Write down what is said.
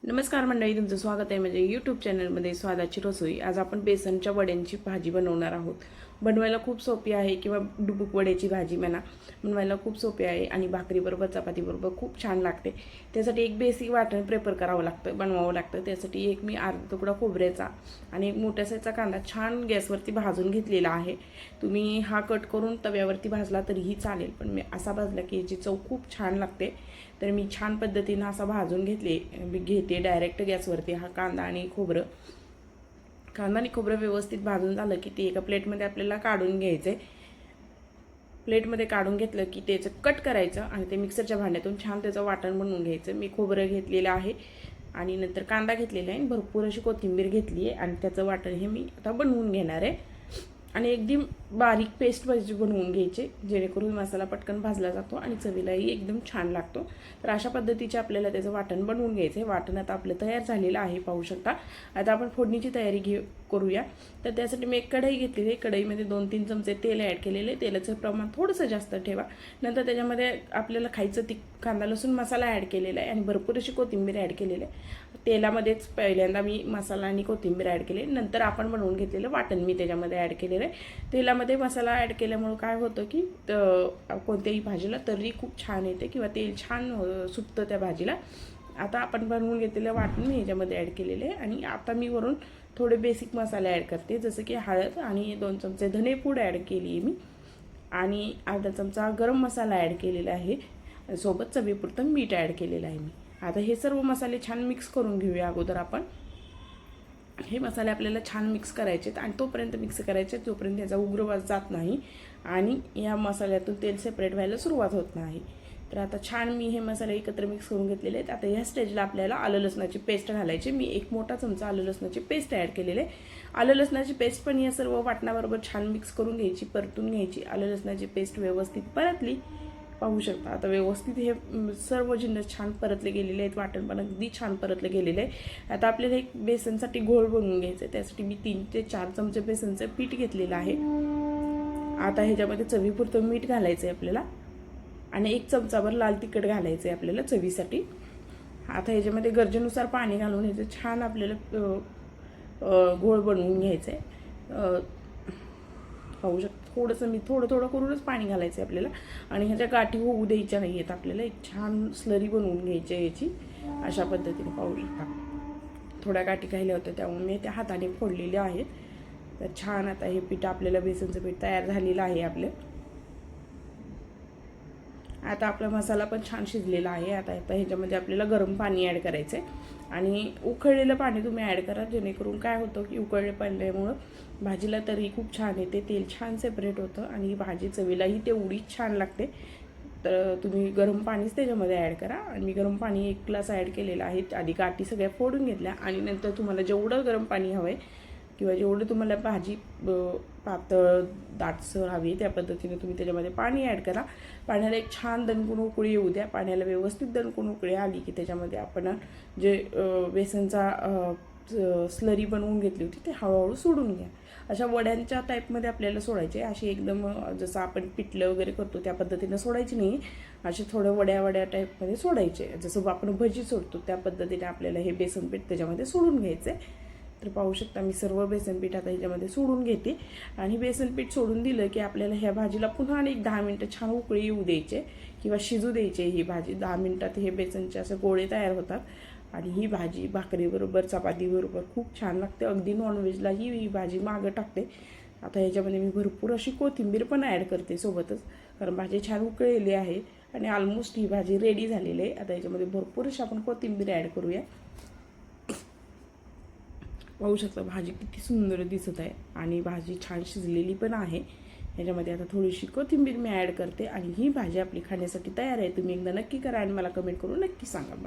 नमस्कार मंडळी, तुमचं स्वागत आहे म्हणजे यूट्यूब चॅनलमध्ये स्वादाची रसोई. आज आपण बेसनच्या वड्यांची भाजी बनवणार आहोत. बनवायला खूप सोपी आहे किंवा डुबुक वड्याची भाजी म्हणा, बनवायला खूप सोपी आहे आणि भाकरीबरोबर चपातीबरोबर खूप छान लागते. त्यासाठी एक बेसिक वाटण प्रिपेअर करावं लागतं, बनवावं लागतं. त्यासाठी एक मी अर्धा तुकडा खोबऱ्याचा आणि एक मोठ्या साईजचा कांदा छान गॅसवरती भाजून घेतलेला आहे. तुम्ही हा कट करून तव्यावरती भाजला तरीही चालेल, पण मी असा भाजला की याची चव खूप छान लागते. तर मी छान पद्धतीनं असा भाजून घेते डायरेक्ट गॅसवरती हा कांदा आणि खोबरं. कांदा आणि खोबरं व्यवस्थित भाजून झालं की ते एका प्लेटमध्ये आपल्याला काढून घ्यायचं. प्लेटमध्ये काढून घेतलं की त्याचं कट करायचं आणि ते मिक्सरच्या भांड्यातून छान त्याचं वाटण बनवून घ्यायचं. मी खोबरं घेतलेलं आहे आणि नंतर कांदा घेतलेला आहे, भरपूर अशी कोथिंबीर घेतली आहे आणि त्याचं वाटण हे मी आता बनवून घेणार आहे. आणि एकदम बारीक पेस्ट बनवून घ्यायचे, जेणेकरून मसाला पटकन भाजला जातो आणि चवीलाही एकदम छान लागतो. तर अशा पद्धतीचे आपल्याला त्याचं वाटण बनवून घ्यायचं आहे. वाटण आता आपलं तयार झालेलं आहे, पाहू शकता. आता आपण फोडणीची तयारी करूया. तर त्यासाठी मी एक कढई घेतलेली आहे. कढईमध्ये 2-3 चमचे तेल ॲड केलेले. तेलाचं प्रमाण थोडंसं जास्त ठेवा. नंतर त्याच्यामध्ये आपल्याला खायचं कांदा लसूण मसाला ॲड केलेला आहे आणि भरपूर अशी कोथिंबीर ॲड केलेली आहे. तेलामध्येच पहिल्यांदा मी मसाला आणि कोथिंबीर ॲड केले, नंतर आपण बनवून घेतलेलं वाटण मी त्याच्यामध्ये ॲड केलेलं आहे. तेलामध्ये मसाला ॲड केल्यामुळं काय होतं की कोणत्याही भाजीला तर्री खूप छान येते किंवा तेल छान सुटतं त्या भाजीला. आता आपण बनवून घेतलेलं वाटण मी ह्याच्यामध्ये ॲड केलेलं आहे आणि आता मी वरून थोडे बेसिक मसाले ॲड करते, जसं की हळद आणि 2 चमचे धनेपूड ॲड केली आहे मी आणि अर्धा चमचा गरम मसाला ॲड केलेला आहे. सोबत चवीपुरतं मीठ ॲड केलेलं आहे मी. आता हे सर्व मसाले छान मिक्स करून घेऊया. अगोदर आपण हे मसाले आपल्याला छान मिक्स करायचे आणि तोपर्यंत मिक्स करायचे जोपर्यंत याचा उग्रवास जात नाही आणि या मसाल्यातून तेल सेपरेट व्हायला सुरुवात होत नाही. तर आता छान मी हे मसाले एकत्र मिक्स करून घेतलेले आहेत. आता ह्या स्टेजला आपल्याला आलं लसणाची पेस्ट घालायची. मी एक मोठा चमचा आलं लसणाची पेस्ट ॲड केलेले. आलं लसणाची पेस्ट पण या सर्व वाटणाबरोबर छान मिक्स करून घ्यायची, परतून घ्यायची. आलं लसणाची पेस्ट व्यवस्थित परतली, पाहू शकता. आता व्यवस्थित हे सर्व जिन्नस छान परतले गेलेले आहेत. वाटण पण अगदी छान परतले गेलेले आहे. आता आपल्याला एक बेसनसाठी घोळ बनवून घ्यायचं आहे. त्यासाठी मी 3 ते 4 चमचे बेसनचं पीठ घेतलेलं आहे. आता ह्याच्यामध्ये चवीपुरतं मीठ घालायचं आहे आपल्याला आणि 1 चमचाभर लाल तिखट घालायचं आहे आपल्याला चवीसाठी. आता ह्याच्यामध्ये गरजेनुसार पाणी घालून ह्याचं छान आपल्याला घोळ बनवून घ्यायचं आहे. पाहू शकता. थोडं थोडं करूनच पाणी घालायचं आहे आपल्याला आणि ह्याच्या गाठी होऊ द्यायच्या नाही आहेत. आपल्याला एक छान स्लरी बनवून घ्यायची आहे याची. अशा पद्धतीने पाहू शकता. थोड्या गाठी राहिल्या होत्या त्यामुळे मी त्या हाताने फोडलेल्या आहेत. तर छान आता हे पीठ आपल्याला बेसनचं पीठ तयार झालेलं आहे आपलं. आता आपला मसाला पण छान शिजलेला आहे. आता ह्याच्यामध्ये आपल्याला गरम पाणी ॲड करायचं आहे आणि उकळलेलं पाणी तुम्ही ॲड करा, जेणेकरून काय होतं की उकळले पाण्यामुळं भाजीला तरी खूप छान येते, तेल छान सेपरेट होतं आणि भाजी चवीलाही तेवढीच छान लागते. तर तुम्ही गरम पाणीच त्याच्यामध्ये ॲड करा आणि मी गरम पाणी 1 ग्लास ॲड केलेलं आहे. आधी गाठी सगळ्या फोडून घेतल्या आणि नंतर तुम्हाला जेवढं गरम पाणी हवं आहे किंवा जेवढं तुम्हाला भाजी पातळ दाटसर हवी त्या पद्धतीने तुम्ही त्याच्यामध्ये पाणी ॲड करा. पाण्याला एक छान दणकून उकळी येऊ द्या. पाण्याला व्यवस्थित दणकून उकळी आली की त्याच्यामध्ये आपण जे बेसनचा स्लरी बनवून घेतली होती ते हळूहळू सोडून घ्या. अशा वड्यांच्या टाईपमध्ये आपल्याला सोडायचे. अशी एकदम जसं आपण पिठलं वगैरे करतो त्या पद्धतीनं सोडायची नाही. असे थोडं वड्या टाईपमध्ये सोडायचे, जसं आपण भजी सोडतो त्या पद्धतीने आपल्याला हे बेसन पीठ त्याच्यामध्ये सोडून घ्यायचं आहे. तर पाहू शकता मी सर्व बेसनपीठ आता ह्याच्यामध्ये सोडून घेते आणि बेसनपीठ सोडून दिलं की आपल्याला ह्या भाजीला पुन्हा आणि 10 मिनटं छान उकळी येऊ द्यायचे किंवा शिजू द्यायचे. ही भाजी 10 मिनटात हे बेसनचे असे गोळे तयार होतात आणि ही भाजी भाकरीबरोबर चपातीबरोबर खूप छान लागते. अगदी नॉनव्हेजलाही ही भाजी मागं टाकते. आता ह्याच्यामध्ये मी भरपूर अशी कोथिंबीर पण ॲड करते सोबतच, कारण भाजी छान उकळलेली आहे आणि ऑलमोस्ट ही भाजी रेडी झालेली आहे. आता ह्याच्यामध्ये भरपूर अशी आपण कोथिंबीर ॲड करूया. पाहू शकता भाजी किती सुंदर दिसत आहे आणि भाजी छान शिजलेली पण आहे. ह्याच्यामध्ये आता थोडीशी कोथिंबीर मी ॲड करते आणि ही भाजी आपली खाण्यासाठी तयार आहे. तुम्ही एकदा नक्की करा आणि मला कमेंट करून नक्की सांगा.